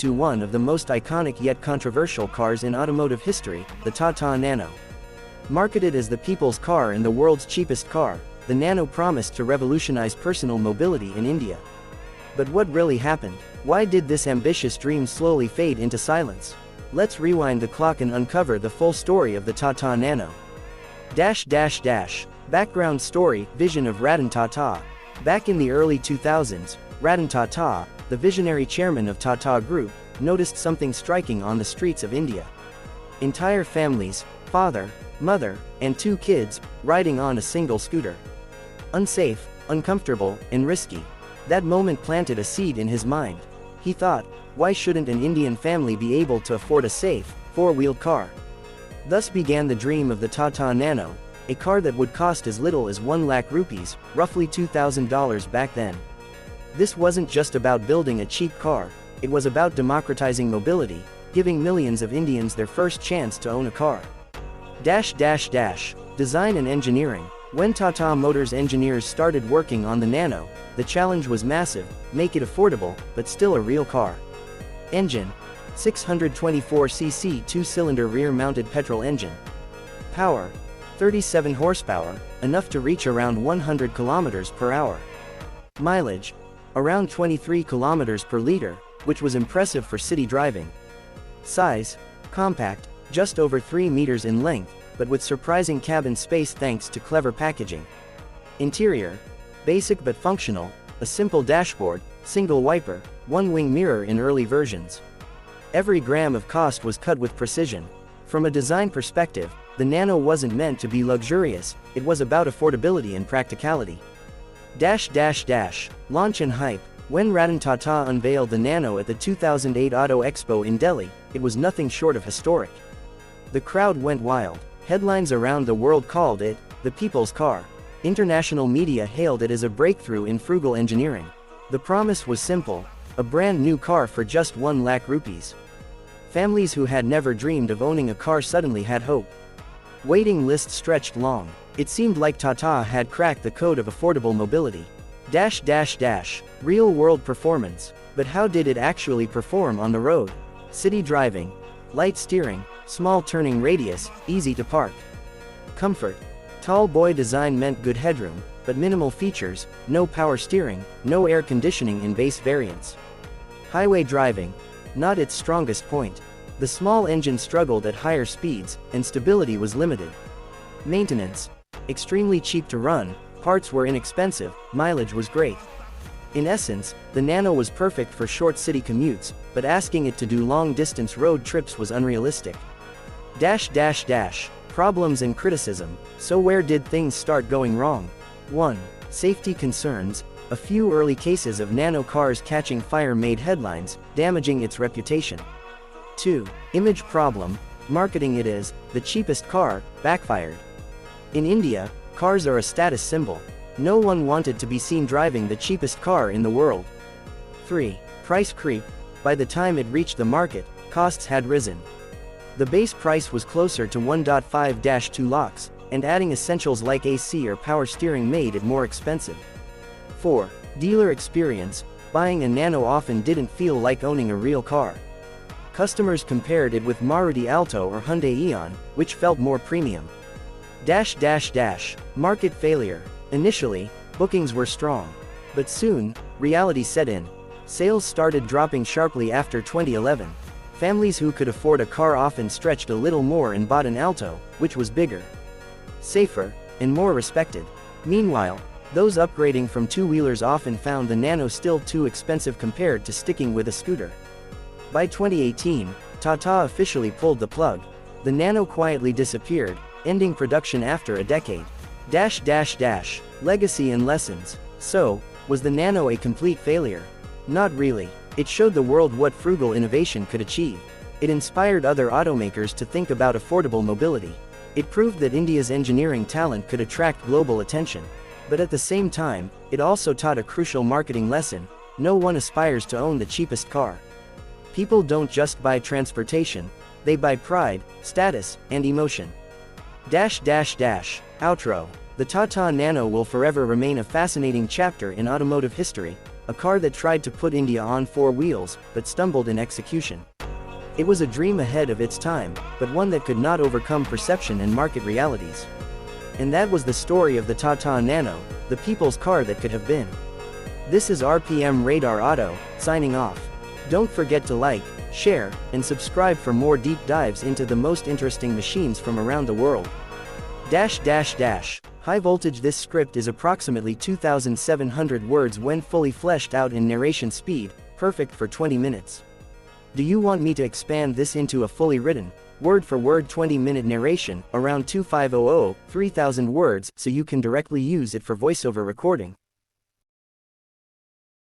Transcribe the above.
into one of the most iconic yet controversial cars in automotive history, the Tata Nano. Marketed as the people's car and the world's cheapest car, the Nano promised to revolutionize personal mobility in India. But what really happened? Why did this ambitious dream slowly fade into silence? Let's rewind the clock and uncover the full story of the Tata Nano. Background story, vision of Ratan Tata. Back in the early 2000s, Ratan Tata, the visionary chairman of Tata Group, noticed something striking on the streets of India. Entire families, father, mother, and 2 kids, riding on a single scooter. Unsafe, uncomfortable, and risky. That moment planted a seed in his mind. He thought, why shouldn't an Indian family be able to afford a safe, 4-wheeled car? Thus began the dream of the Tata Nano, a car that would cost as little as 1 lakh rupees, roughly $2,000 back then. This wasn't just about building a cheap car, it was about democratizing mobility, giving millions of Indians their first chance to own a car. Design and engineering. When Tata Motors engineers started working on the Nano, the challenge was massive: make it affordable, but still a real car. Engine: 624cc 2-cylinder rear-mounted petrol engine. Power: 37 horsepower, enough to reach around 100 km per hour. Mileage: around 23 km per liter, which was impressive for city driving. Size: compact, just over 3 meters in length, but with surprising cabin space thanks to clever packaging. Interior: basic but functional, a simple dashboard, single wiper, 1 wing mirror in early versions. Every gram of cost was cut with precision. From a design perspective, the Nano wasn't meant to be luxurious, it was about affordability and practicality. Launch and hype. When Ratan Tata unveiled the Nano at the 2008 Auto Expo in Delhi, it was nothing short of historic. The crowd went wild. Headlines around the world called it the people's car. International media hailed it as a breakthrough in frugal engineering. The promise was simple: a brand new car for just 1 lakh rupees. Families who had never dreamed of owning a car suddenly had hope. Waiting lists stretched long. It seemed like Tata had cracked the code of affordable mobility. Real-world performance. But how did it actually perform on the road? City driving: light steering, small turning radius, easy to park. Comfort: tall boy design meant good headroom, but minimal features, no power steering, no air conditioning in base variants. Highway driving: not its strongest point. The small engine struggled at higher speeds, and stability was limited. Maintenance: extremely cheap to run, parts were inexpensive, mileage was great. In essence, the Nano was perfect for short city commutes, but asking it to do long-distance road trips was unrealistic. Problems and criticism. So where did things start going wrong? 1. Safety concerns. A few early cases of Nano cars catching fire made headlines, damaging its reputation. 2. Image problem. Marketing it as the cheapest car backfired. In India, cars are a status symbol. No one wanted to be seen driving the cheapest car in the world. 3. Price creep. By the time it reached the market, costs had risen. The base price was closer to 1.5-2 lakhs, and adding essentials like AC or power steering made it more expensive. 4. Dealer experience. Buying a Nano often didn't feel like owning a real car. Customers compared it with Maruti Alto or Hyundai Eon, which felt more premium. Market failure. Initially, bookings were strong. But soon, reality set in. Sales started dropping sharply after 2011. Families who could afford a car often stretched a little more and bought an Alto, which was bigger, safer, and more respected. Meanwhile, those upgrading from 2-wheelers often found the Nano still too expensive compared to sticking with a scooter. By 2018, Tata officially pulled the plug. The Nano quietly disappeared, ending production after a decade. Legacy and lessons. So, was the Nano a complete failure? Not really. It showed the world what frugal innovation could achieve. It inspired other automakers to think about affordable mobility. It proved that India's engineering talent could attract global attention. But at the same time, it also taught a crucial marketing lesson: no one aspires to own the cheapest car. People don't just buy transportation, they buy pride, status, and emotion. Outro. The Tata Nano will forever remain a fascinating chapter in automotive history. a car that tried to put India on four wheels, but stumbled in execution. It was a dream ahead of its time, but one that could not overcome perception and market realities. And that was the story of the Tata Nano, the people's car that could have been. This is RPM Radar Auto, signing off. Don't forget to like, share, and subscribe for more deep dives into the most interesting machines from around the world. High voltage. This script is approximately 2,700 words when fully fleshed out in narration speed, perfect for 20 minutes. Do you want me to expand this into a fully written, word-for-word 20-minute narration, around 2500, 3,000 words, so you can directly use it for voiceover recording?